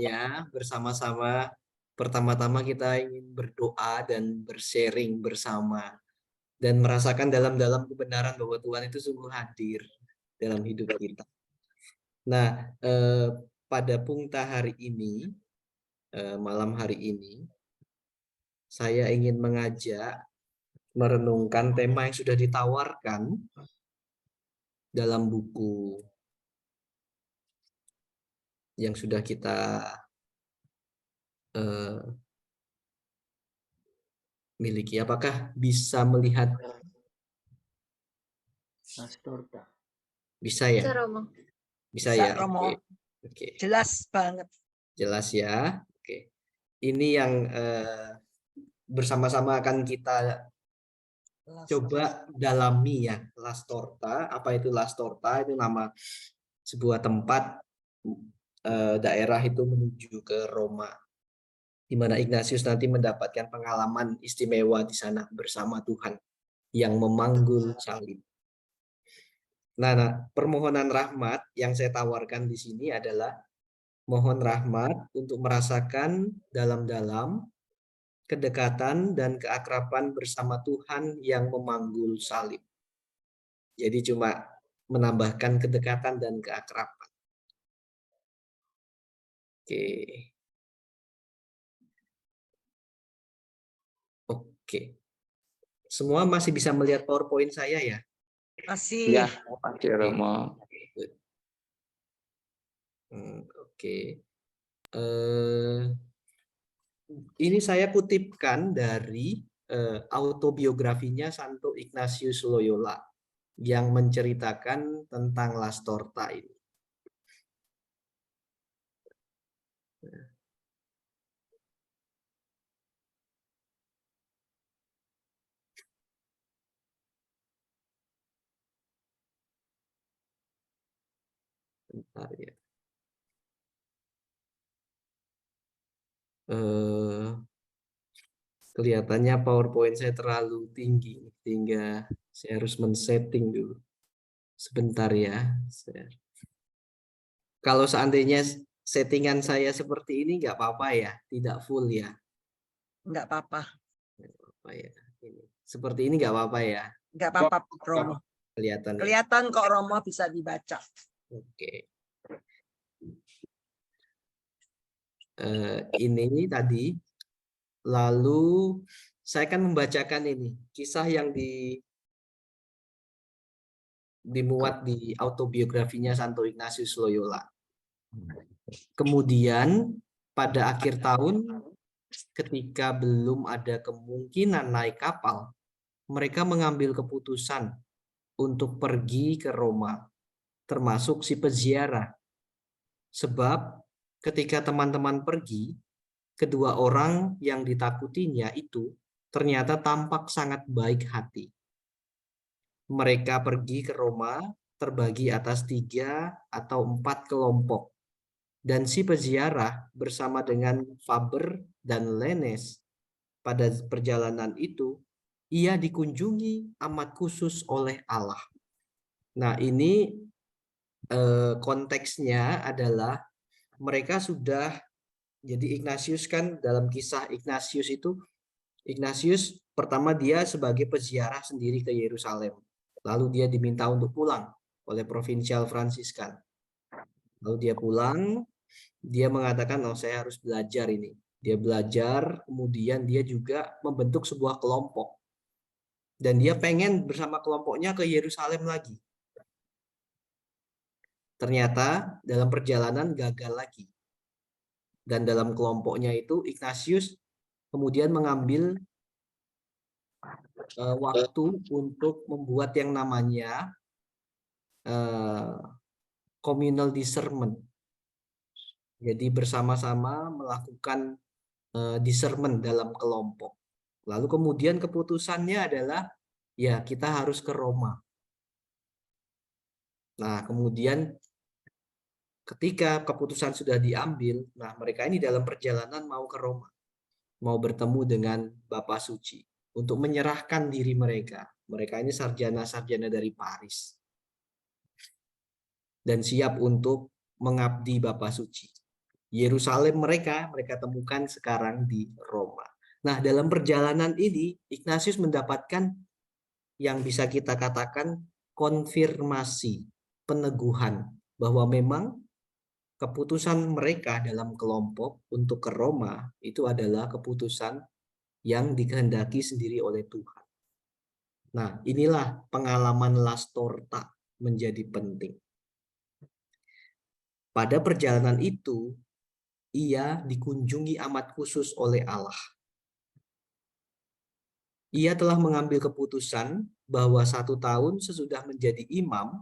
kedepannya bersama-sama. Pertama-tama kita ingin berdoa dan bersharing bersama dan merasakan dalam-dalam kebenaran bahwa Tuhan itu sungguh hadir dalam hidup kita. Nah, pada pungta hari ini, malam hari ini, saya ingin mengajak merenungkan tema yang sudah ditawarkan dalam buku yang sudah kita miliki. Apakah bisa melihat? Bisa ya? Bisa ya? Romo. Oke. Jelas banget. Jelas ya. Oke. Ini yang bersama-sama akan kita coba dalami ya. Lastorta. Apa itu Lastorta? Itu nama sebuah tempat daerah itu menuju ke Roma, di mana Ignatius nanti mendapatkan pengalaman istimewa di sana bersama Tuhan yang memanggul salib. Nah, permohonan rahmat yang saya tawarkan di sini adalah mohon rahmat untuk merasakan dalam-dalam kedekatan dan keakraban bersama Tuhan yang memanggul salib. Jadi cuma menambahkan kedekatan dan keakraban. Oke. Semua masih bisa melihat PowerPoint saya ya? Masih. Ya, Pak Romo. Oke. Ini saya kutipkan dari autobiografinya Santo Ignatius Loyola yang menceritakan tentang Lastorta ini. Bentar ya. Kelihatannya PowerPoint saya terlalu tinggi sehingga saya harus men-setting dulu. Sebentar ya. Kalau seandainya settingan saya seperti ini nggak apa-apa ya, tidak full ya. Nggak apa-apa. Nggak apa-apa ya. Seperti ini nggak apa-apa ya. Nggak apa-apa, Romo. Kelihatan. Kelihatan kok Romo bisa dibaca. Oke. Ini tadi. Lalu saya akan membacakan ini kisah yang dimuat di autobiografinya Santo Ignatius Loyola. Kemudian pada akhir tahun ketika belum ada kemungkinan naik kapal, mereka mengambil keputusan untuk pergi ke Roma, termasuk si peziarah. Sebab ketika teman-teman pergi, kedua orang yang ditakutinya itu ternyata tampak sangat baik hati. Mereka pergi ke Roma terbagi atas 3 atau 4 kelompok. Dan si peziarah bersama dengan Faber dan Lenes pada perjalanan itu, ia dikunjungi amat khusus oleh Allah. Nah, ini konteksnya adalah mereka sudah, jadi Ignatius kan dalam kisah Ignatius itu, Ignatius pertama dia sebagai peziarah sendiri ke Yerusalem. Lalu dia diminta untuk pulang oleh provinsial Fransiskan. Lalu dia pulang, dia mengatakan, oh saya harus belajar ini. Dia belajar, kemudian dia juga membentuk sebuah kelompok. Dan dia pengen bersama kelompoknya ke Yerusalem lagi. Ternyata dalam perjalanan gagal lagi. Dan dalam kelompoknya itu Ignatius kemudian mengambil waktu untuk membuat yang namanya communal discernment. Jadi bersama-sama melakukan discernment dalam kelompok. Lalu kemudian keputusannya adalah ya kita harus ke Roma. Nah, kemudian ketika keputusan sudah diambil, nah mereka ini dalam perjalanan mau ke Roma. Mau bertemu dengan Bapa Suci untuk menyerahkan diri mereka. Mereka ini sarjana-sarjana dari Paris. Dan siap untuk mengabdi Bapa Suci. Yerusalem mereka temukan sekarang di Roma. Nah, dalam perjalanan ini Ignatius mendapatkan yang bisa kita katakan konfirmasi, peneguhan bahwa memang keputusan mereka dalam kelompok untuk ke Roma itu adalah keputusan yang dikehendaki sendiri oleh Tuhan. Nah, inilah pengalaman Lastorta menjadi penting. Pada perjalanan itu, ia dikunjungi amat khusus oleh Allah. Ia telah mengambil keputusan bahwa 1 tahun sesudah menjadi imam,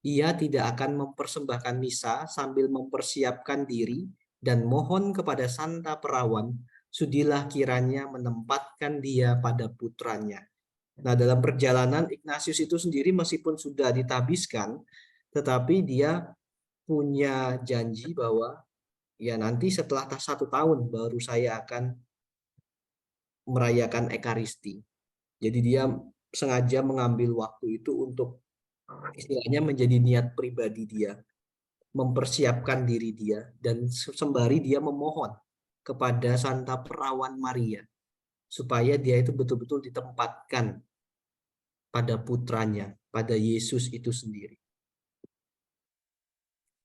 ia tidak akan mempersembahkan misa sambil mempersiapkan diri dan mohon kepada Santa Perawan, sudilah kiranya menempatkan dia pada putranya. Nah, dalam perjalanan Ignatius itu sendiri meskipun sudah ditabiskan, tetapi dia punya janji bahwa ya nanti setelah 1 tahun baru saya akan merayakan Ekaristi. Jadi dia sengaja mengambil waktu itu untuk istilahnya menjadi niat pribadi dia, mempersiapkan diri dia, dan sembari dia memohon kepada Santa Perawan Maria supaya dia itu betul-betul ditempatkan pada putranya, pada Yesus itu sendiri.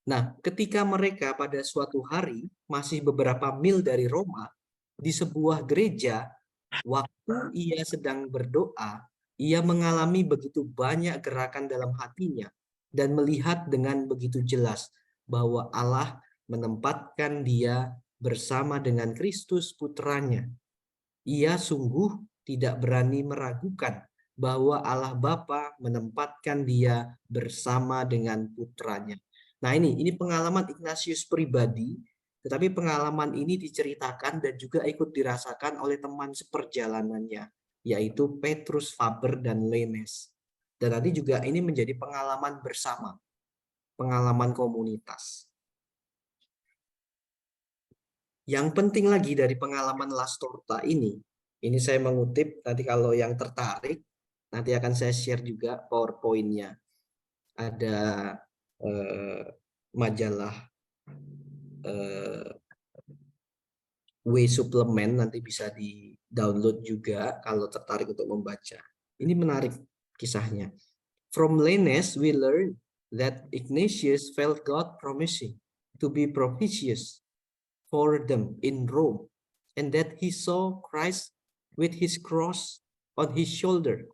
Nah, ketika mereka pada suatu hari masih beberapa mil dari Roma, di sebuah gereja, waktu ia sedang berdoa, ia mengalami begitu banyak gerakan dalam hatinya dan melihat dengan begitu jelas bahwa Allah menempatkan dia bersama dengan Kristus putranya. Ia sungguh tidak berani meragukan bahwa Allah Bapa menempatkan dia bersama dengan putranya. Nah, ini pengalaman Ignatius pribadi, tetapi pengalaman ini diceritakan dan juga ikut dirasakan oleh teman seperjalanannya, yaitu Petrus, Faber, dan Lenes. Dan nanti juga ini menjadi pengalaman bersama, pengalaman komunitas. Yang penting lagi dari pengalaman Lastorta ini saya mengutip, nanti kalau yang tertarik, nanti akan saya share juga PowerPoint-nya. Ada majalah W Suplemen, nanti bisa di-download juga kalau tertarik untuk membaca. Ini menarik kisahnya. From Lenes, we learn that Ignatius felt God promising to be propitious for them in Rome, and that he saw Christ with his cross on his shoulder,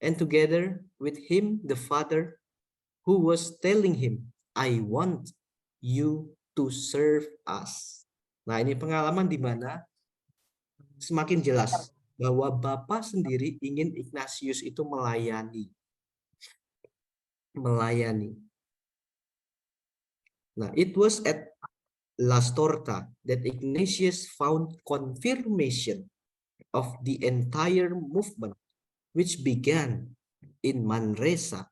and together with him the Father, who was telling him, I want you to serve us. Nah, ini pengalaman di mana semakin jelas bahwa Bapa sendiri ingin Ignatius itu melayani. Nah, it was at Lastorta that Ignatius found confirmation of the entire movement, which began in Manresa,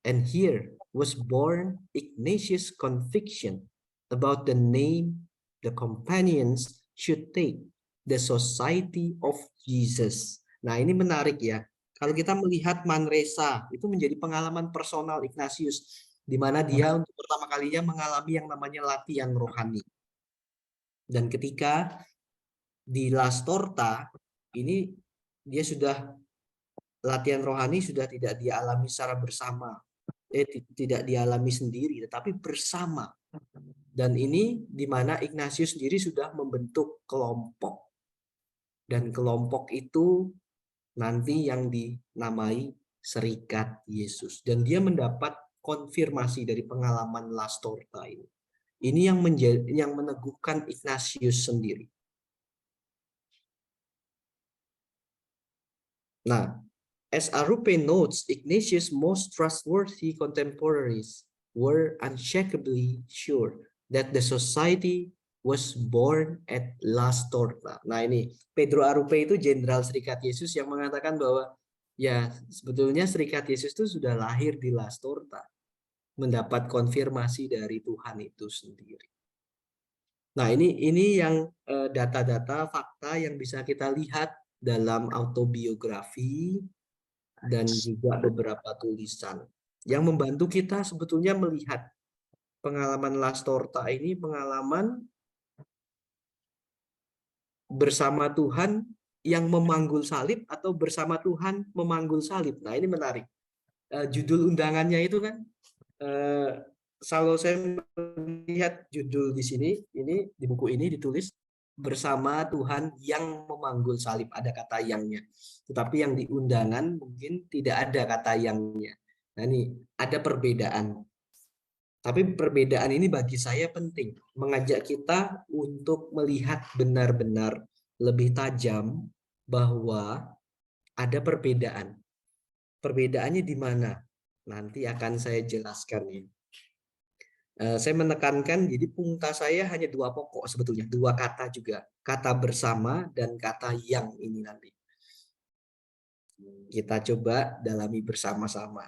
and here was born Ignatius' conviction about the name the companions should take, the Society of Jesus. Nah, ini menarik ya. Kalau kita melihat Manresa, itu menjadi pengalaman personal Ignatius, di mana dia untuk pertama kalinya mengalami yang namanya latihan rohani. Dan ketika di Lastorta, ini dia sudah latihan rohani sudah tidak dialami secara bersama, tidak dialami sendiri, tetapi bersama. Dan ini di mana Ignatius sendiri sudah membentuk kelompok. Dan kelompok itu nanti yang dinamai Serikat Yesus. Dan dia mendapat konfirmasi dari pengalaman Lastorta ini. Ini yang meneguhkan Ignatius sendiri. Nah, as Arupe notes, Ignatius' most trustworthy contemporaries were unshakably sure that the society was born at Lastorta. Nah, ini Pedro Arupe itu Jenderal Serikat Yesus yang mengatakan bahwa ya sebetulnya Serikat Yesus itu sudah lahir di Lastorta, mendapat konfirmasi dari Tuhan itu sendiri. Nah, ini yang data-data fakta yang bisa kita lihat dalam autobiografi dan juga beberapa tulisan yang membantu kita sebetulnya melihat pengalaman Lastorta ini pengalaman bersama Tuhan yang memanggul salib atau bersama Tuhan memanggul salib. Nah, ini menarik. Judul undangannya itu kan, kalau saya melihat judul di sini, ini di buku ini ditulis bersama Tuhan yang memanggul salib, ada kata yangnya. Tetapi yang di undangan mungkin tidak ada kata yangnya. Nah, ini ada perbedaan. Tapi perbedaan ini bagi saya penting, mengajak kita untuk melihat benar-benar lebih tajam bahwa ada perbedaan. Perbedaannya di mana? Nanti akan saya jelaskan ya. Saya menekankan, jadi pungta saya hanya dua pokok sebetulnya, dua kata juga. Kata bersama dan kata yang ini nanti. Kita coba dalami bersama-sama.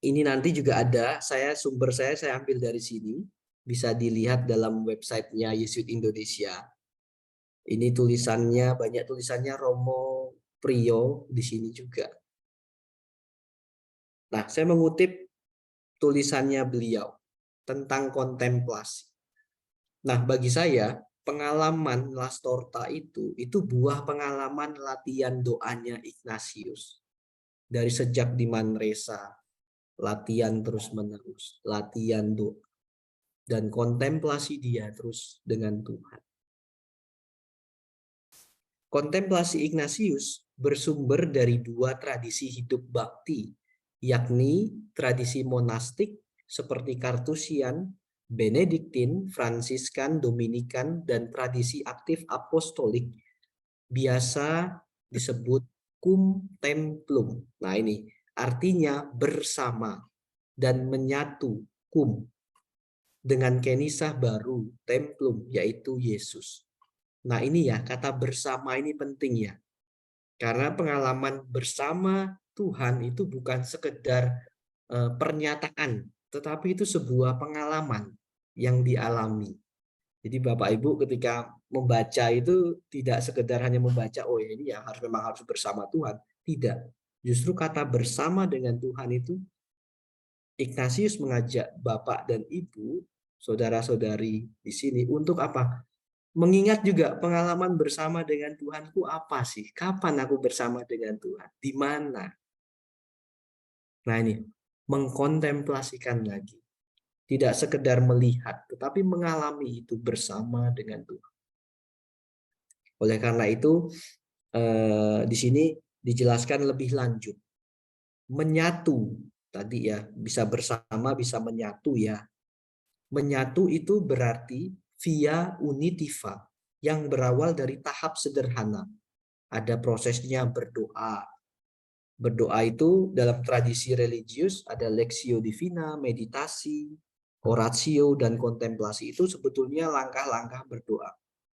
Ini nanti juga ada, sumber saya ambil dari sini, bisa dilihat dalam websitenya Yesuit Indonesia. Ini tulisannya, banyak tulisannya Romo Priyo di sini juga. Nah, saya mengutip tulisannya beliau tentang kontemplasi. Nah, bagi saya, pengalaman Lastorta itu buah pengalaman latihan doanya Ignatius. Dari sejak di Manresa, latihan terus-menerus, latihan doa, dan kontemplasi dia terus dengan Tuhan. Kontemplasi Ignatius bersumber dari dua tradisi hidup bakti, yakni tradisi monastik seperti Kartusian, Benediktin, Fransiskan, Dominikan, dan tradisi aktif apostolik biasa disebut cum templum. Nah, ini artinya bersama dan menyatu, cum, dengan kenisah baru, templum, yaitu Yesus. Nah, ini ya, kata bersama ini penting ya. Karena pengalaman bersama Tuhan itu bukan sekedar pernyataan, tetapi itu sebuah pengalaman yang dialami. Jadi Bapak Ibu ketika membaca itu tidak sekedar hanya membaca, oh ya ini ya memang harus bersama Tuhan. Tidak. Justru kata bersama dengan Tuhan itu, Ignatius mengajak Bapak dan Ibu, saudara-saudari di sini untuk apa? Mengingat juga pengalaman bersama dengan Tuhanku apa sih? Kapan aku bersama dengan Tuhan? Di mana? Nah ini, mengkontemplasikan lagi. Tidak sekedar melihat, tetapi mengalami itu bersama dengan Tuhan. Oleh karena itu, di sini dijelaskan lebih lanjut. Menyatu, tadi ya, bisa bersama, bisa menyatu ya. Menyatu itu berarti via unitiva, yang berawal dari tahap sederhana. Ada prosesnya berdoa. Berdoa itu dalam tradisi religius ada Lectio Divina, meditasi, oratio, dan kontemplasi. Itu sebetulnya langkah-langkah berdoa.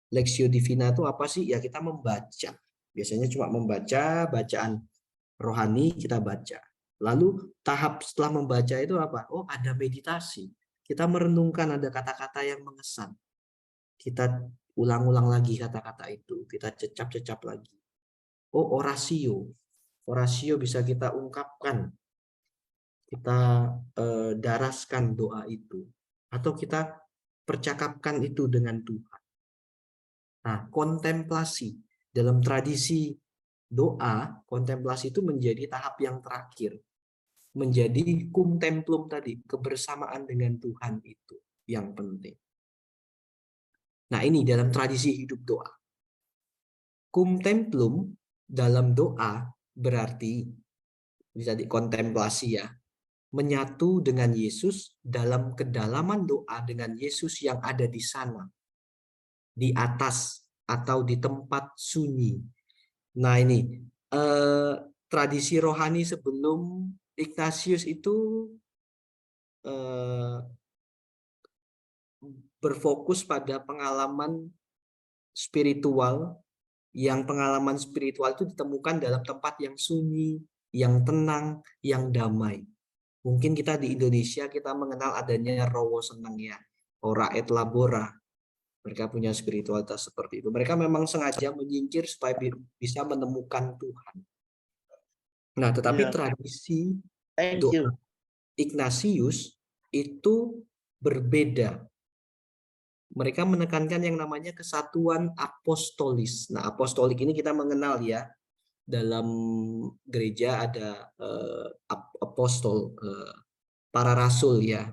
Lectio Divina itu apa sih? Ya kita membaca. Biasanya cuma membaca, bacaan rohani kita baca. Lalu tahap setelah membaca itu apa? Oh, ada meditasi. Kita merenungkan, ada kata-kata yang mengesan. Kita ulang-ulang lagi kata-kata itu. Kita cecap-cecap lagi. Oh, orasio. Orasio bisa kita ungkapkan. Kita daraskan doa itu. Atau kita percakapkan itu dengan Tuhan. Nah, kontemplasi. Dalam tradisi doa, kontemplasi itu menjadi tahap yang terakhir. Menjadi cum templum tadi, kebersamaan dengan Tuhan itu yang penting. Nah, ini dalam tradisi hidup doa. Cum templum dalam doa berarti bisa dikontemplasi ya, menyatu dengan Yesus dalam kedalaman doa dengan Yesus yang ada di sana, di atas atau di tempat sunyi. Nah, ini tradisi rohani sebelum Ignatius itu berfokus pada pengalaman spiritual, yang pengalaman spiritual itu ditemukan dalam tempat yang sunyi, yang tenang, yang damai. Mungkin kita di Indonesia kita mengenal adanya Rowo Seneng ya, Ora et Labora. Mereka punya spiritualitas seperti itu. Mereka memang sengaja menyingkir supaya bisa menemukan Tuhan. Nah, tetapi tradisi doa Ignatius itu berbeda. Mereka menekankan yang namanya kesatuan apostolis. Nah, apostolik ini kita mengenal ya, dalam gereja ada apostol, para rasul ya.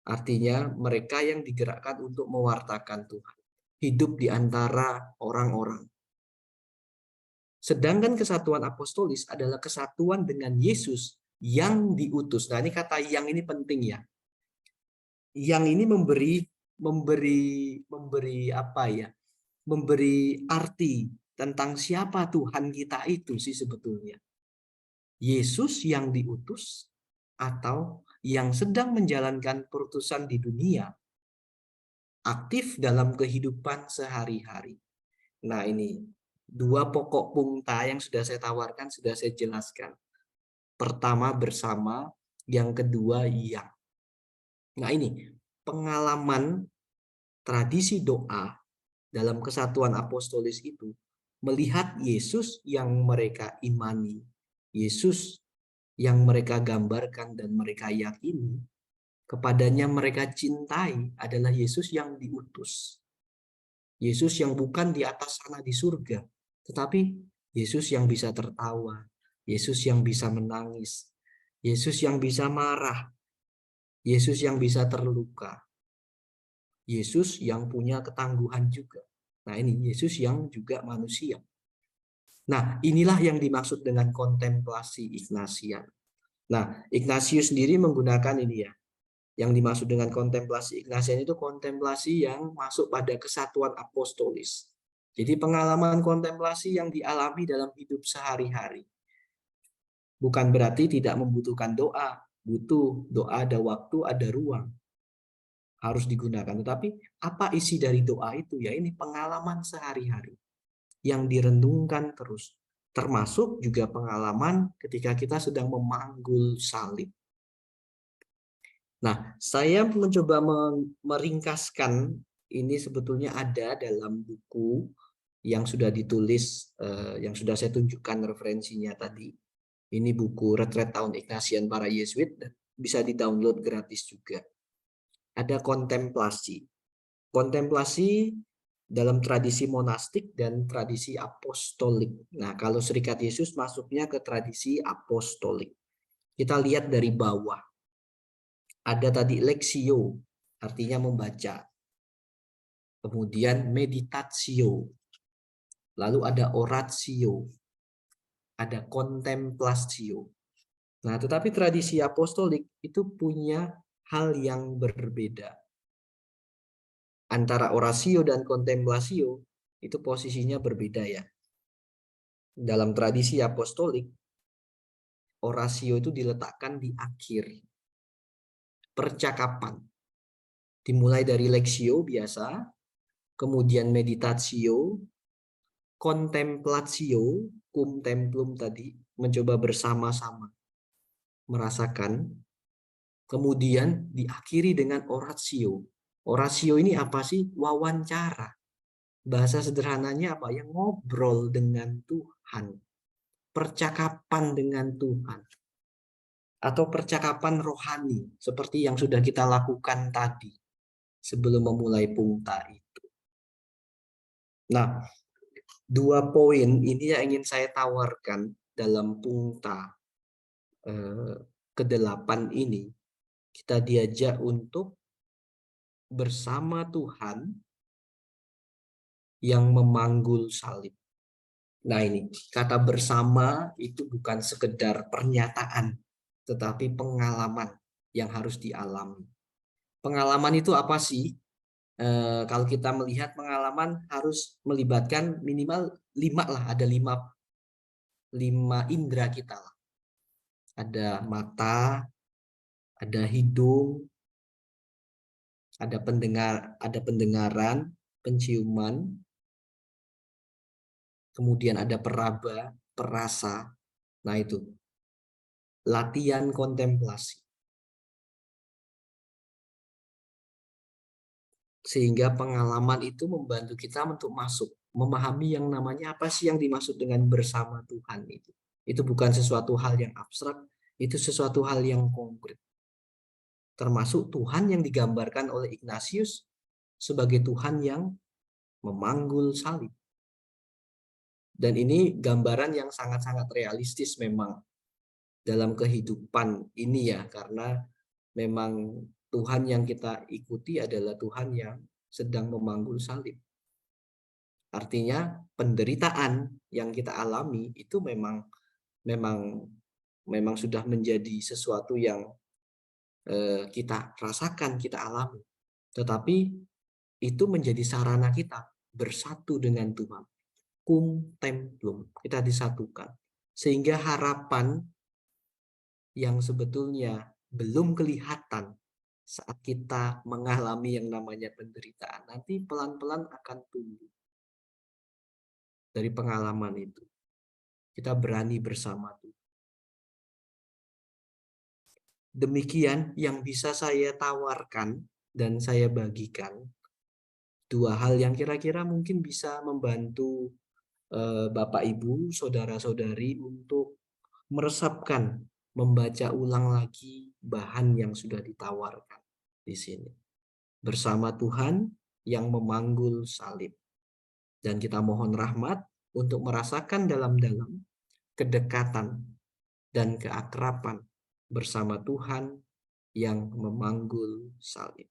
Artinya mereka yang digerakkan untuk mewartakan Tuhan, hidup di antara orang-orang. Sedangkan kesatuan apostolis adalah kesatuan dengan Yesus yang diutus. Nah, ini kata yang ini penting ya. Yang ini memberi apa ya? Memberi arti tentang siapa Tuhan kita itu sih sebetulnya. Yesus yang diutus atau yang sedang menjalankan perutusan di dunia, aktif dalam kehidupan sehari-hari. Nah, ini dua pokok punta yang sudah saya tawarkan, sudah saya jelaskan. Pertama bersama, yang kedua yang. Nah, ini pengalaman tradisi doa dalam kesatuan apostolis itu melihat Yesus yang mereka imani, Yesus yang mereka gambarkan dan mereka yakini, kepadanya mereka cintai adalah Yesus yang diutus. Yesus yang bukan di atas sana di surga, tetapi Yesus yang bisa tertawa, Yesus yang bisa menangis, Yesus yang bisa marah, Yesus yang bisa terluka, Yesus yang punya ketangguhan juga. Nah, ini Yesus yang juga manusia. Nah, inilah yang dimaksud dengan kontemplasi Ignatian. Nah, Ignatius sendiri menggunakan ini ya. Yang dimaksud dengan kontemplasi Ignatian itu kontemplasi yang masuk pada kesatuan apostolis. Jadi pengalaman kontemplasi yang dialami dalam hidup sehari-hari. Bukan berarti tidak membutuhkan doa. Butuh doa, ada waktu, ada ruang. Harus digunakan. Tetapi apa isi dari doa itu? Ya ini pengalaman sehari-hari yang direnungkan terus. Termasuk juga pengalaman ketika kita sedang memanggul salib. Nah, saya mencoba meringkaskan ini sebetulnya ada dalam buku yang sudah ditulis, yang sudah saya tunjukkan referensinya tadi. Ini buku Retret Tahun Ignatian para Yesuit, bisa di-download gratis juga. Ada kontemplasi. Kontemplasi dalam tradisi monastik dan tradisi apostolik. Nah, kalau Serikat Yesus masuknya ke tradisi apostolik. Kita lihat dari bawah. Ada tadi lexio, artinya membaca. Kemudian meditatio. Lalu ada oratio. Ada contemplatio. Nah, tetapi tradisi apostolik itu punya hal yang berbeda. Antara oratio dan contemplatio itu posisinya berbeda ya. Dalam tradisi apostolik, oratio itu diletakkan di akhir percakapan. Dimulai dari lexio biasa, kemudian meditatio, contemplatio, cum templum tadi, mencoba bersama-sama merasakan, kemudian diakhiri dengan oratio. Oratio ini apa sih? Wawancara. Bahasa sederhananya apa? Yang ngobrol dengan Tuhan. Percakapan dengan Tuhan. Atau percakapan rohani. Seperti yang sudah kita lakukan tadi. Sebelum memulai punta itu. Nah, dua poin ini yang ingin saya tawarkan dalam punta ke-8 ini. Kita diajak untuk bersama Tuhan yang memanggul salib. Nah, ini kata bersama itu bukan sekedar pernyataan, tetapi pengalaman yang harus dialami. Pengalaman itu apa sih? Kalau kita melihat pengalaman harus melibatkan minimal 5 lah, ada 5 indera kita lah. Ada mata, ada hidung, ada pendengaran, penciuman, kemudian ada peraba, perasa. Nah, itu latihan kontemplasi. Sehingga pengalaman itu membantu kita untuk masuk, memahami yang namanya apa sih yang dimaksud dengan bersama Tuhan itu. Itu bukan sesuatu hal yang abstrak, itu sesuatu hal yang konkret. Termasuk Tuhan yang digambarkan oleh Ignatius sebagai Tuhan yang memanggul salib. Dan ini gambaran yang sangat-sangat realistis memang dalam kehidupan ini ya, karena memang Tuhan yang kita ikuti adalah Tuhan yang sedang memanggul salib. Artinya penderitaan yang kita alami itu memang sudah menjadi sesuatu yang kita rasakan, kita alami. Tetapi itu menjadi sarana kita bersatu dengan Tuhan. Cum templum, kita disatukan. Sehingga harapan yang sebetulnya belum kelihatan saat kita mengalami yang namanya penderitaan, nanti pelan-pelan akan tumbuh. Dari pengalaman itu, kita berani bersama Tuhan. Demikian yang bisa saya tawarkan dan saya bagikan. Dua hal yang kira-kira mungkin bisa membantu Bapak Ibu, saudara-saudari untuk meresapkan, membaca ulang lagi bahan yang sudah ditawarkan di sini. Bersama Tuhan yang memanggul salib. Dan kita mohon rahmat untuk merasakan dalam-dalam kedekatan dan keakraban bersama Tuhan yang memanggul salib.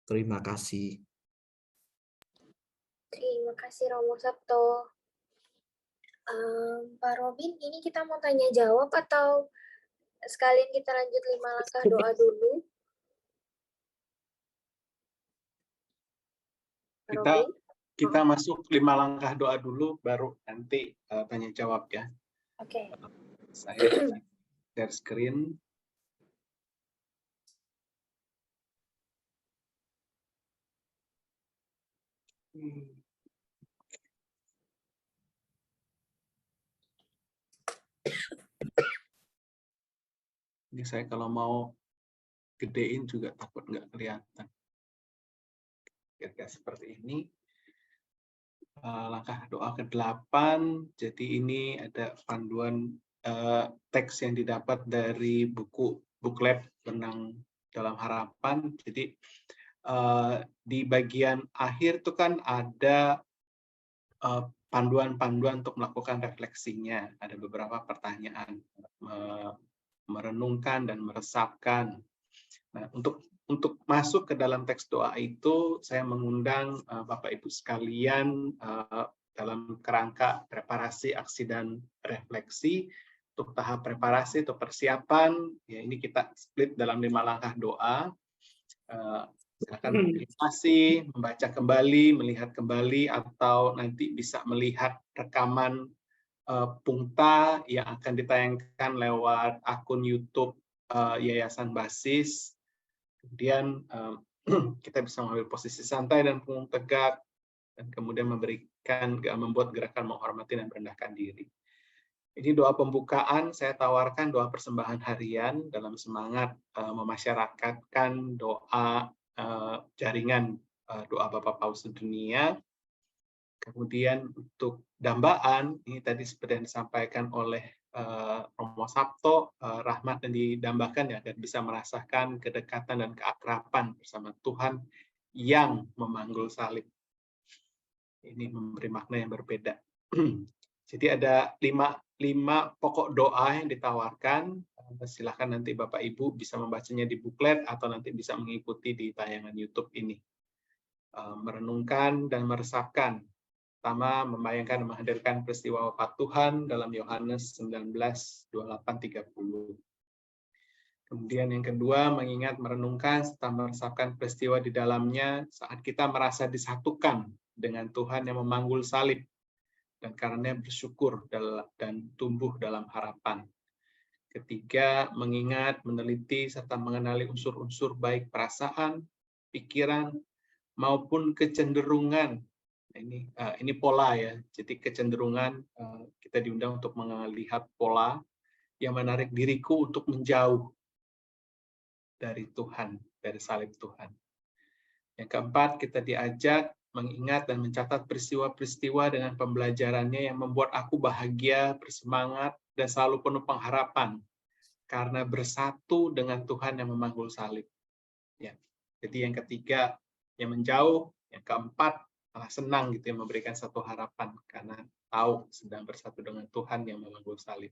Terima kasih. Terima kasih Romo Sabto. Pak Robin, ini kita mau tanya jawab atau sekalian kita lanjut 5 langkah doa dulu? Pak Robin? Kita masuk 5 langkah doa dulu, baru nanti tanya jawab ya. Oke. Saya share screen. Ini saya kalau mau gedein juga takut nggak kelihatan. Kira-kira seperti ini. Langkah doa ke-8. Jadi ini ada panduan teks yang didapat dari buku buklet Benang Dalam Harapan. Jadi di bagian akhir itu kan ada panduan-panduan untuk melakukan refleksinya. Ada beberapa pertanyaan, merenungkan dan meresapkan. Nah, untuk masuk ke dalam teks doa itu, saya mengundang Bapak Ibu sekalian dalam kerangka preparasi, aksi, dan refleksi. Untuk tahap preparasi atau persiapan, ya ini kita split dalam 5 langkah doa. Silakan meditasi, membaca kembali, melihat kembali, atau nanti bisa melihat rekaman Pungta yang akan ditayangkan lewat akun YouTube Yayasan Basis. Kemudian kita bisa mengambil posisi santai dan punggung tegak, dan kemudian membuat gerakan menghormati dan merendahkan diri. Ini doa pembukaan, saya tawarkan doa persembahan harian dalam semangat memasyarakatkan doa jaringan doa Bapak Paus Sedunia. Kemudian untuk dambaan, ini tadi seperti yang disampaikan oleh Romo Sabto, rahmat yang didambakan ya, agar bisa merasakan kedekatan dan keakraban bersama Tuhan yang memanggul salib. Ini memberi makna yang berbeda. Jadi ada 5 pokok doa yang ditawarkan. Silakan nanti Bapak Ibu bisa membacanya di buklet atau nanti bisa mengikuti di tayangan YouTube ini. Merenungkan dan meresapkan. Pertama, membayangkan dan menghadirkan peristiwa wafat Tuhan dalam Yohanes 19:28-30. Kemudian yang kedua, mengingat, merenungkan, serta meresapkan peristiwa di dalamnya saat kita merasa disatukan dengan Tuhan yang memanggul salib, dan karenanya bersyukur dan tumbuh dalam harapan. Ketiga, mengingat, meneliti, serta mengenali unsur-unsur baik perasaan, pikiran, maupun kecenderungan. Ini pola ya, jadi kecenderungan kita diundang untuk melihat pola yang menarik diriku untuk menjauh dari Tuhan, dari salib Tuhan. Yang keempat, kita diajak mengingat dan mencatat peristiwa-peristiwa dengan pembelajarannya yang membuat aku bahagia, bersemangat, dan selalu penuh pengharapan karena bersatu dengan Tuhan yang memanggul salib. Ya. Jadi yang ketiga, yang menjauh. Yang keempat, malah senang gitu ya, memberikan satu harapan karena tahu sedang bersatu dengan Tuhan yang memangku salib.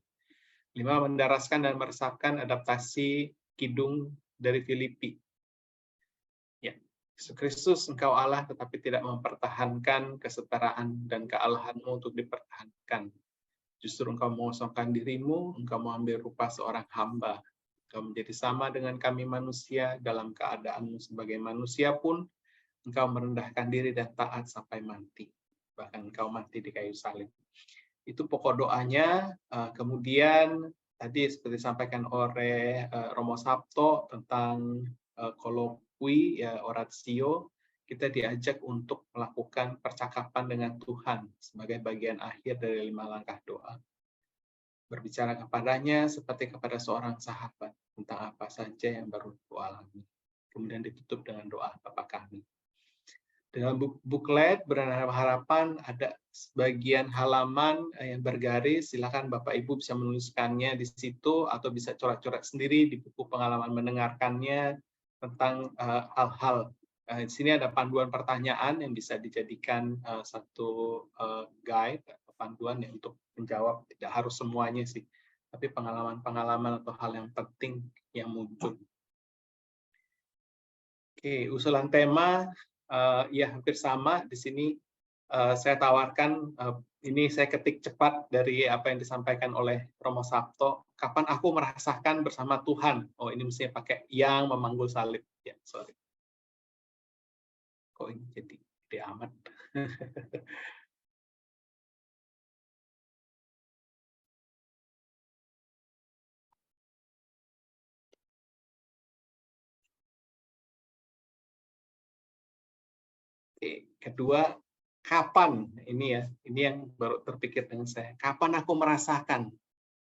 5, mendaraskan dan meresapkan adaptasi kidung dari Filipi. Ya, Yesus Kristus, Engkau Allah, tetapi tidak mempertahankan kesetaraan dan kealahanmu untuk dipertahankan. Justru Engkau mengosongkan dirimu, Engkau mengambil rupa seorang hamba. Engkau menjadi sama dengan kami manusia, dalam keadaanmu sebagai manusia pun, Engkau merendahkan diri dan taat sampai mati. Bahkan Engkau mati di kayu salib. Itu pokok doanya. Kemudian tadi seperti disampaikan oleh Romo Sabto tentang kolokwi, ya, oratio, kita diajak untuk melakukan percakapan dengan Tuhan sebagai bagian akhir dari 5 langkah doa. Berbicara kepadanya seperti kepada seorang sahabat tentang apa saja yang baru doa alami. Kemudian ditutup dengan doa Bapa Kami. Dalam buklet Bernama Harapan ada sebagian halaman yang bergaris, silakan Bapak Ibu bisa menuliskannya di situ atau bisa coret-coret sendiri di buku pengalaman mendengarkannya tentang hal-hal. Di sini ada panduan pertanyaan yang bisa dijadikan satu guide atau panduan yang untuk menjawab, tidak harus semuanya sih, tapi pengalaman-pengalaman atau hal yang penting yang muncul. Oke, usulan tema ya hampir sama di sini. Saya tawarkan, ini saya ketik cepat dari apa yang disampaikan oleh Romo Sabto. Kapan aku merasakan bersama Tuhan? Oh, ini mestinya pakai yang memanggul salib. Ya, sorry. Kok ini jadi gede amat? Oke, kedua, kapan ini ya? Ini yang baru terpikir dengan saya. Kapan aku merasakan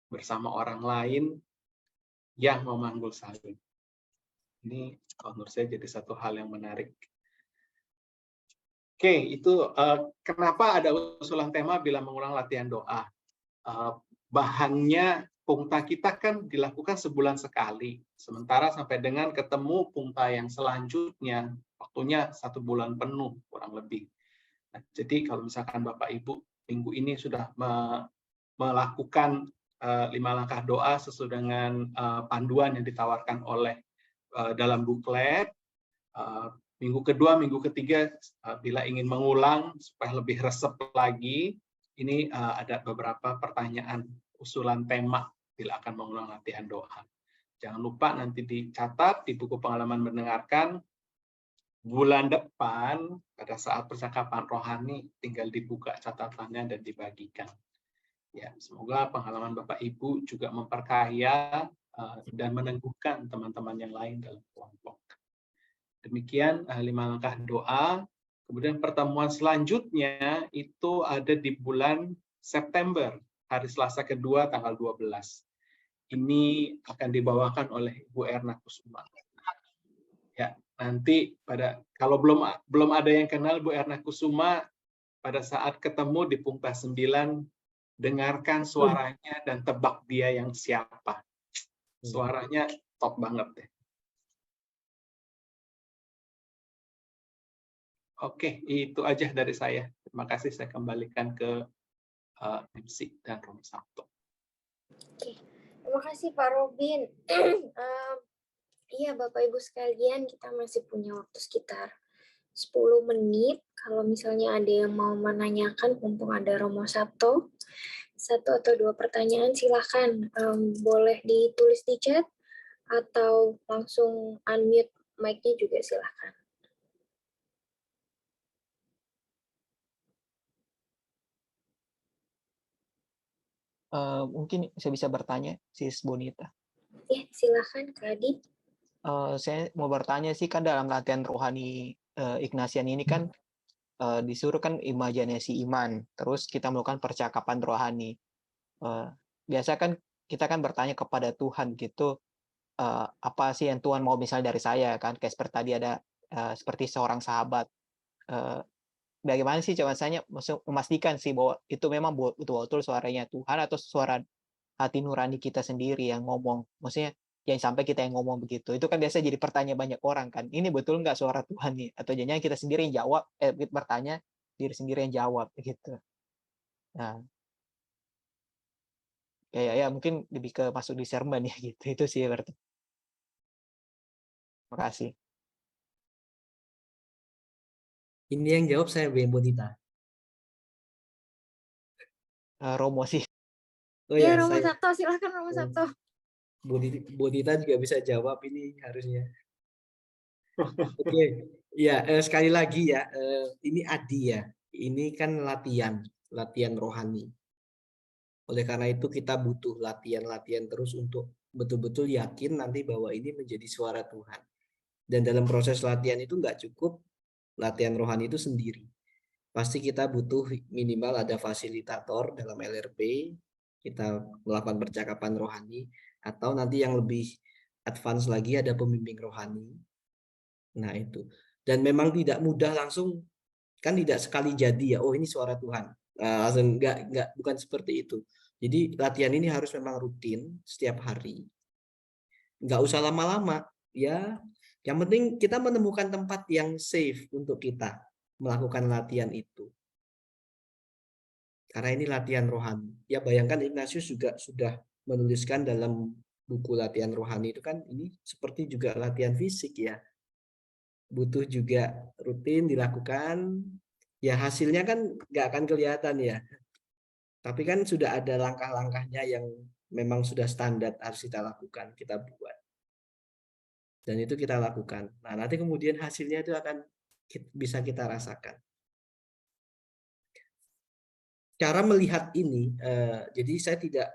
bersama orang lain yang memanggul salib? Ini menurut saya jadi satu hal yang menarik. Oke, itu kenapa ada usulan tema bila mengulang latihan doa. Bahannya Pungta kita kan dilakukan sebulan sekali. Sementara sampai dengan ketemu Pungta yang selanjutnya, waktunya 1 bulan penuh, kurang lebih. Nah, jadi kalau misalkan Bapak Ibu minggu ini sudah melakukan 5 langkah doa sesuai dengan panduan yang ditawarkan oleh dalam buklet, minggu kedua, minggu ketiga, bila ingin mengulang supaya lebih resep lagi, ini ada beberapa pertanyaan usulan tema bila akan mengulang latihan doa. Jangan lupa nanti dicatat di buku pengalaman mendengarkan. Bulan depan, pada saat percakapan rohani, tinggal dibuka catatannya dan dibagikan. Ya, semoga pengalaman Bapak Ibu juga memperkaya dan meneguhkan teman-teman yang lain dalam kelompok. Demikian 5 langkah doa. Kemudian pertemuan selanjutnya itu ada di bulan September, hari Selasa kedua tanggal 12. Ini akan dibawakan oleh Ibu Erna Kusuma. Ya, nanti kalau belum ada yang kenal Bu Erna Kusuma, pada saat ketemu di Pungta 9, dengarkan suaranya dan tebak dia yang siapa. Suaranya top banget deh. Oke, itu aja dari saya. Terima kasih, saya kembalikan ke MC dan Romo Sabto. Oke, terima kasih Pak Robin. Iya, Bapak Ibu sekalian, kita masih punya waktu sekitar 10 menit. Kalau misalnya ada yang mau menanyakan, mumpung ada Romo Sabto, 1 atau 2 pertanyaan silakan. Boleh ditulis di chat atau langsung unmute mic-nya juga silakan. Mungkin saya bisa bertanya, Sis Bonita. Ya, silakan Kak Adi. Saya mau bertanya sih, kan dalam latihan rohani Ignatian ini kan disuruh kan imajinasi iman, terus kita melakukan percakapan rohani. Biasa kan kita kan bertanya kepada Tuhan gitu, apa sih yang Tuhan mau misalnya dari saya kan, kayak seperti tadi ada seperti seorang sahabat. Bagaimana sih saya memastikan sih bahwa itu memang betul-betul suaranya Tuhan atau suara hati nurani kita sendiri yang ngomong. Maksudnya Jangan sampai kita yang ngomong begitu. Itu kan biasa jadi pertanyaan banyak orang kan. Ini betul nggak suara Tuhan nih? Atau jangan kita sendiri yang jawab, bertanya, diri sendiri yang jawab gitu. Nah, ya mungkin lebih ke masuk di sermon ya gitu. Itu sih berarti. Terima kasih. Ini yang jawab saya Bonita. Romo sih. Oh Ya, ya, Romo saya Sabto, silakan Romo Sabto. Bonita juga bisa jawab ini harusnya. Oke, ya sekali lagi ya, ini Adi ya. Ini kan latihan rohani. Oleh karena itu kita butuh latihan terus untuk betul-betul yakin nanti bahwa ini menjadi suara Tuhan. Dan dalam proses latihan itu nggak cukup latihan rohani itu sendiri. Pasti kita butuh minimal ada fasilitator dalam LRP, kita melakukan percakapan rohani, atau nanti yang lebih advance lagi ada pembimbing rohani. Nah itu. Dan memang tidak mudah langsung, kan tidak sekali jadi ya, oh ini suara Tuhan. Langsung enggak, bukan seperti itu. Jadi latihan ini harus memang rutin setiap hari. Nggak usah lama-lama, ya. Yang penting kita menemukan tempat yang safe untuk kita melakukan latihan itu. Karena ini latihan rohani. Ya bayangkan Ignatius juga sudah menuliskan dalam buku latihan rohani itu kan ini seperti juga latihan fisik ya. Butuh juga rutin dilakukan. Ya hasilnya kan nggak akan kelihatan ya. Tapi kan sudah ada langkah-langkahnya yang memang sudah standar harus kita lakukan, kita buat. Dan itu kita lakukan. Nah nanti kemudian hasilnya itu akan bisa kita rasakan. Cara melihat ini, jadi saya tidak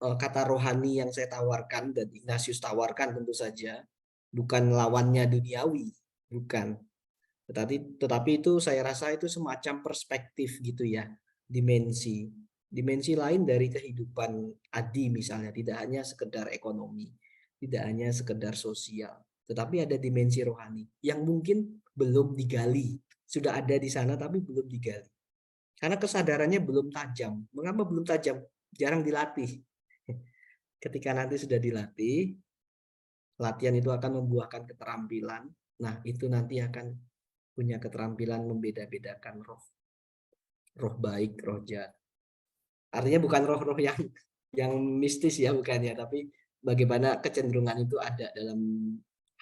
kata rohani yang saya tawarkan dan Ignatius tawarkan tentu saja bukan lawannya duniawi, bukan. Tetapi itu saya rasa itu semacam perspektif gitu ya, dimensi lain dari kehidupan Adi misalnya, tidak hanya sekedar ekonomi, tidak hanya sekedar sosial, tetapi ada dimensi rohani yang mungkin belum digali, sudah ada di sana tapi belum digali. Karena kesadarannya belum tajam. Mengapa belum tajam? Jarang dilatih. Ketika nanti sudah dilatih, latihan itu akan membuahkan keterampilan. Nah, itu nanti akan punya keterampilan membeda-bedakan roh. Roh baik, roh jahat. Artinya bukan roh-roh yang mistis ya, bukan ya, tapi bagaimana kecenderungan itu ada dalam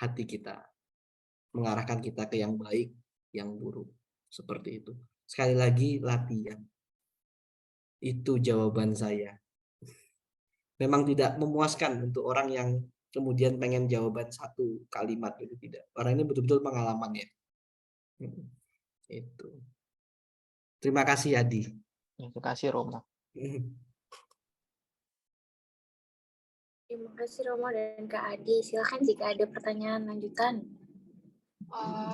hati kita. Mengarahkan kita ke yang baik, yang buruk. Seperti itu. Sekali lagi, latihan. Itu jawaban saya. Memang tidak memuaskan untuk orang yang kemudian pengen jawaban satu kalimat itu, tidak. Orang ini betul-betul pengalaman ya. Itu. Terima kasih Adi. Terima kasih Romo. Terima kasih Romo dan Kak Adi. Silakan jika ada pertanyaan lanjutan.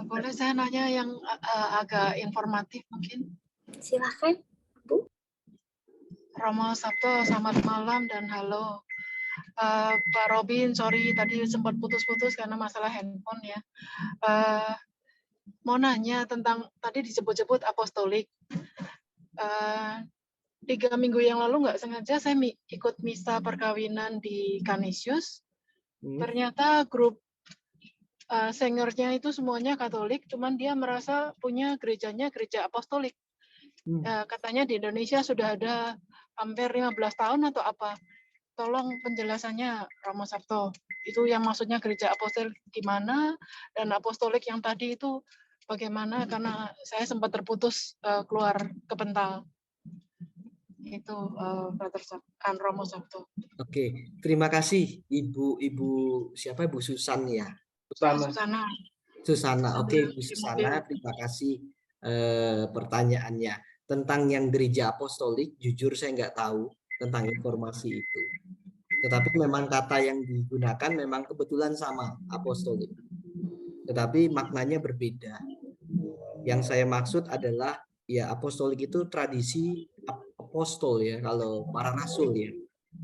Boleh saya nanya yang agak informatif mungkin? Silakan, Bu. Romo Sabto, selamat malam dan halo. Pak Robin, sorry tadi sempat putus-putus karena masalah handphone ya. Mau nanya tentang tadi disebut-sebut apostolik. 3 minggu yang lalu nggak sengaja saya ikut misa perkawinan di Canisius. Ternyata grup seniornya itu semuanya Katolik, cuman dia merasa punya gerejanya gereja apostolik. Katanya di Indonesia sudah ada hampir 15 tahun atau apa. Tolong penjelasannya Romo Sabto. Itu yang maksudnya gereja apostolik gimana, dan apostolik yang tadi itu bagaimana, karena saya sempat terputus keluar ke Pental. Itu Brother Romo Sabto. Oke, terima kasih Ibu siapa Ibu Susan ya? Susana. Oke, Bu Susana, terima kasih pertanyaannya. Tentang yang gereja apostolik, jujur saya nggak tahu tentang informasi itu. Tetapi memang kata yang digunakan memang kebetulan sama, apostolik. Tetapi maknanya berbeda. Yang saya maksud adalah, ya apostolik itu tradisi apostol ya, kalau para rasul ya.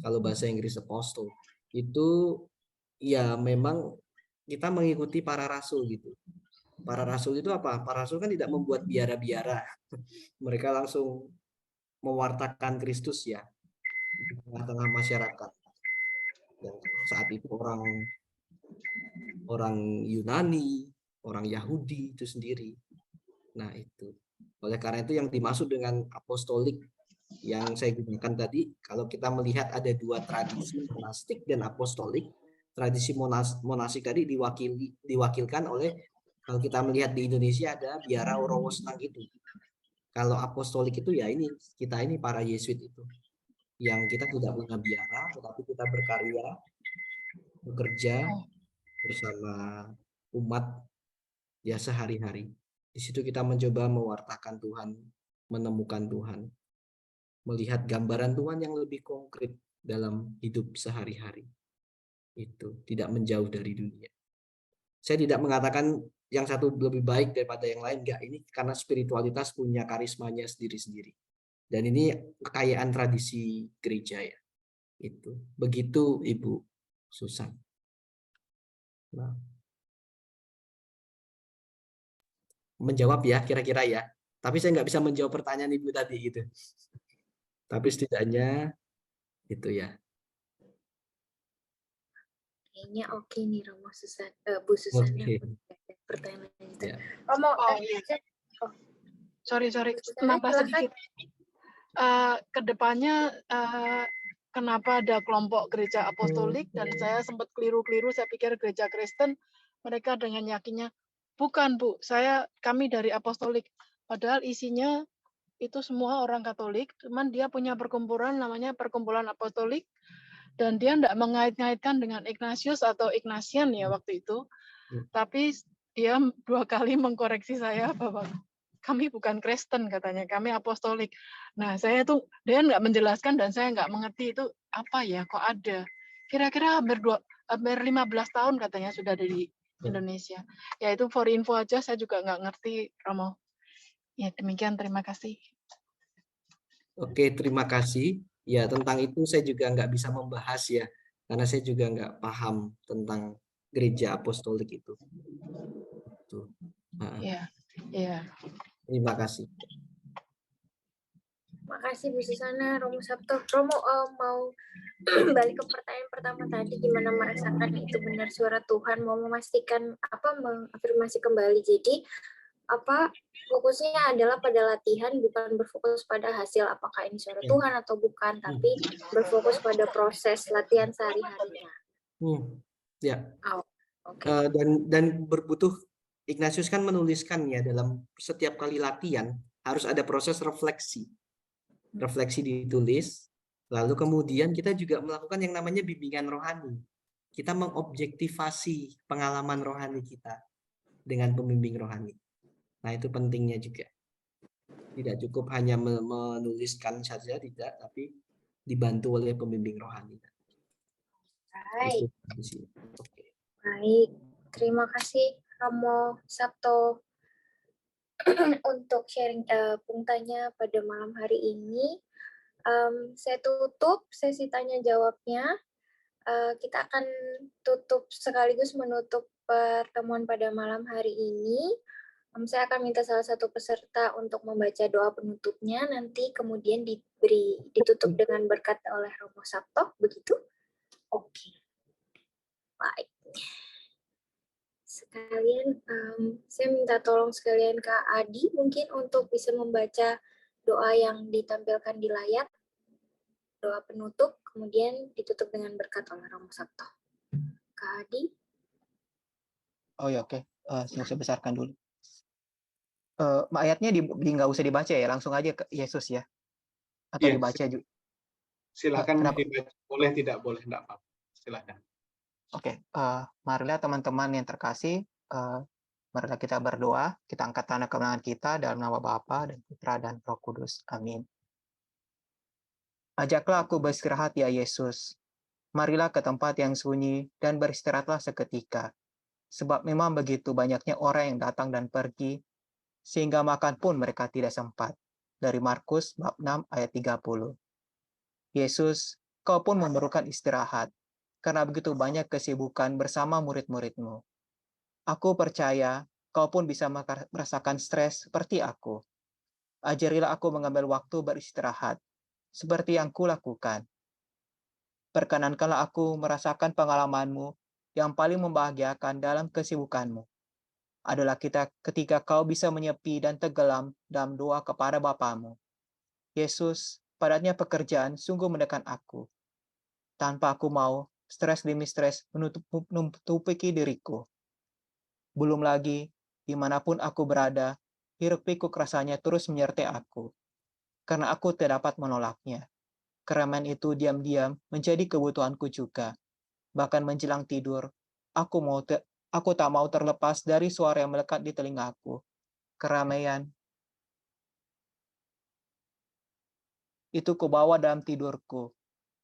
Kalau bahasa Inggris apostle. Itu ya memang kita mengikuti para rasul gitu. Para rasul itu apa? Para rasul kan tidak membuat biara-biara. Mereka langsung mewartakan Kristus ya di tengah-tengah masyarakat. yang saat itu orang Yunani, orang Yahudi itu sendiri. Nah, itu. Oleh karena itu yang dimaksud dengan apostolik yang saya gunakan tadi, kalau kita melihat ada dua tradisi, monastik dan apostolik. Tradisi monastik tadi diwakilkan oleh, kalau kita melihat di Indonesia ada biara Rowosnang itu. Kalau apostolik itu ya ini, kita ini para Yesuit itu. Yang kita tidak punya biara, tetapi kita berkarya, bekerja bersama umat ya sehari-hari. Di situ kita mencoba mewartakan Tuhan, menemukan Tuhan, melihat gambaran Tuhan yang lebih konkret dalam hidup sehari-hari. Itu tidak menjauh dari dunia. Saya tidak mengatakan yang satu lebih baik daripada yang lain, enggak. Ini karena spiritualitas punya karismanya sendiri-sendiri. Dan ini kekayaan tradisi gereja ya. Itu. Begitu Ibu Susan. Nah, menjawab ya kira-kira ya. Tapi saya nggak bisa menjawab pertanyaan Ibu tadi gitu. Tapi setidaknya itu ya. Kayaknya oke nih Romo Susan, Bu Susan pertanyaan itu. Ya. Romo, Iya. Sorry, Susan, nambah silakan. sedikit. Kedepannya kenapa ada kelompok gereja apostolik dan saya sempat keliru-keliru, saya pikir gereja Kristen mereka dengan yakinnya bukan Bu, kami dari apostolik, padahal isinya itu semua orang Katolik, cuman dia punya perkumpulan namanya Perkumpulan Apostolik dan dia tidak mengait-ngaitkan dengan Ignatius atau Ignatian ya waktu itu, tapi dia 2 kali mengkoreksi saya bahwa kami bukan Kristen katanya, kami apostolik. Nah, dia nggak menjelaskan dan saya nggak mengerti itu apa ya, kok ada. Kira-kira hampir 15 tahun katanya sudah ada di Indonesia. Ya itu for info aja, saya juga nggak ngerti, Romo. Ya demikian, terima kasih. Oke, terima kasih. Ya, tentang itu saya juga nggak bisa membahas ya, karena saya juga nggak paham tentang gereja apostolik itu. Iya. Terima kasih. Makasih Bu Susana, Romo Sabto. Romo mau balik ke pertanyaan pertama tadi, gimana merasakan itu benar suara Tuhan, mau memastikan mengafirmasi kembali. Jadi fokusnya adalah pada latihan, bukan berfokus pada hasil apakah ini suara Tuhan atau bukan, tapi berfokus pada proses latihan sehari-harinya. Ya. Okay. Dan berbutuh, Ignatius kan menuliskan ya, dalam setiap kali latihan harus ada proses refleksi. Refleksi ditulis, lalu kemudian kita juga melakukan yang namanya bimbingan rohani. Kita mengobjektivasi pengalaman rohani kita dengan pembimbing rohani. Nah, itu pentingnya juga. Tidak cukup hanya menuliskan saja, tidak, tapi dibantu oleh pembimbing rohani. Baik. Baik, terima kasih Romo Sabto untuk sharing punktanya pada malam hari ini. Saya tutup sesi tanya jawabnya. Kita akan tutup sekaligus menutup pertemuan pada malam hari ini. Saya akan minta salah satu peserta untuk membaca doa penutupnya, nanti kemudian ditutup dengan berkat oleh Romo Sabto, begitu? Oke. Baik. Sekalian, saya minta tolong sekalian Kak Adi mungkin untuk bisa membaca doa yang ditampilkan di layar, doa penutup, kemudian ditutup dengan berkat oleh Romo Sabto. Kak Adi. Oh ya, oke. Saya besarkan dulu. Ayatnya nggak usah dibaca ya, langsung aja ke Yesus ya, atau ya, dibaca juga. Silakan dibaca, boleh tidak boleh, enggak apa-apa. Silakan. Oke, marilah teman-teman yang terkasih, marilah kita berdoa, kita angkat tangan kemenangan kita dalam nama Bapa dan Putra dan Roh Kudus. Amin. Ajaklah aku beristirahat ya Yesus. Marilah ke tempat yang sunyi dan beristirahatlah seketika. Sebab memang begitu banyaknya orang yang datang dan pergi, sehingga makan pun mereka tidak sempat. Dari Markus bab 6 ayat 30. Yesus, kau pun memerlukan istirahat, karena begitu banyak kesibukan bersama murid-muridmu. Aku percaya kau pun bisa merasakan stres seperti aku. Ajarilah aku mengambil waktu beristirahat, seperti yang kulakukan. perkenankanlah aku merasakan pengalaman-Mu yang paling membahagiakan dalam kesibukanmu. Adalah ketika kau bisa menyepi dan tenggelam dalam doa kepada Bapamu. Yesus, padatnya pekerjaan sungguh menekan aku. Tanpa aku mau, stres demi stres menutupi diriku. Belum lagi, dimanapun aku berada, hiruk-pikuk rasanya terus menyertai aku. Karena aku tidak dapat menolaknya. Keramaian itu diam-diam menjadi kebutuhanku juga. Bahkan menjelang tidur, aku tak mau terlepas dari suara yang melekat di telingaku. Keramaian itu kubawa dalam tidurku,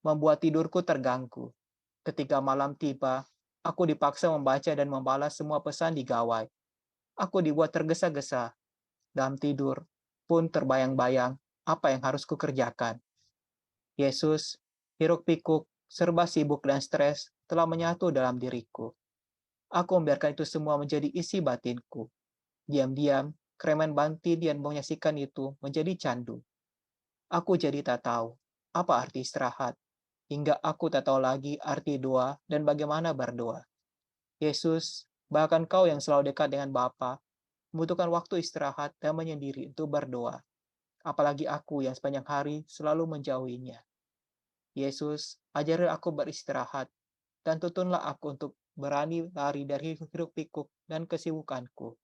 membuat tidurku terganggu. Ketika malam tiba, aku dipaksa membaca dan membalas semua pesan di gawai. Aku dibuat tergesa-gesa. Dalam tidur pun terbayang-bayang apa yang harus kukerjakan. Yesus, hiruk-pikuk, serba sibuk dan stres telah menyatu dalam diriku. Aku membiarkan itu semua menjadi isi batinku. Diam-diam, kereman batin dan menyaksikan itu menjadi candu. Aku jadi tak tahu apa arti istirahat, hingga aku tak tahu lagi arti doa dan bagaimana berdoa. Yesus, bahkan Kau yang selalu dekat dengan Bapa, membutuhkan waktu istirahat dan menyendiri untuk berdoa. Apalagi aku yang sepanjang hari selalu menjauhinya. Yesus, ajari aku beristirahat, dan tuntunlah aku untuk berani lari dari hiruk-pikuk dan kesibukanku,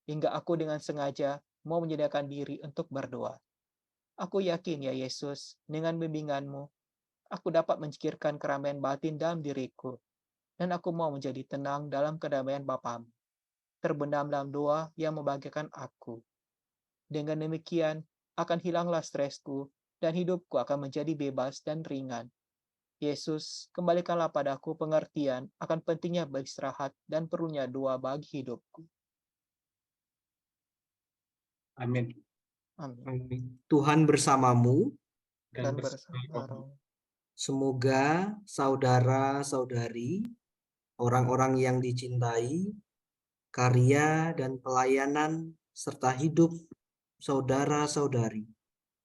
hingga aku dengan sengaja mau menyediakan diri untuk berdoa. Aku yakin ya Yesus, dengan bimbingan-Mu, aku dapat mencikirkan keramaian batin dalam diriku, dan aku mau menjadi tenang dalam kedamaian Bapa-Mu, terbenam dalam doa yang membahagiakan aku. Dengan demikian, akan hilanglah stresku, dan hidupku akan menjadi bebas dan ringan. Yesus, kembalikanlah padaku pengertian akan pentingnya beristirahat dan perlunya doa bagi hidupku. Amin. Amin. Amin. Tuhan bersamamu. Dan bersama bersama rohmu. Semoga saudara-saudari, orang-orang yang dicintai, karya dan pelayanan serta hidup saudara-saudari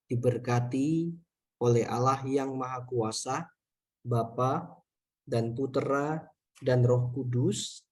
diberkati oleh Allah yang Maha Kuasa, Bapa dan Putera dan Roh Kudus,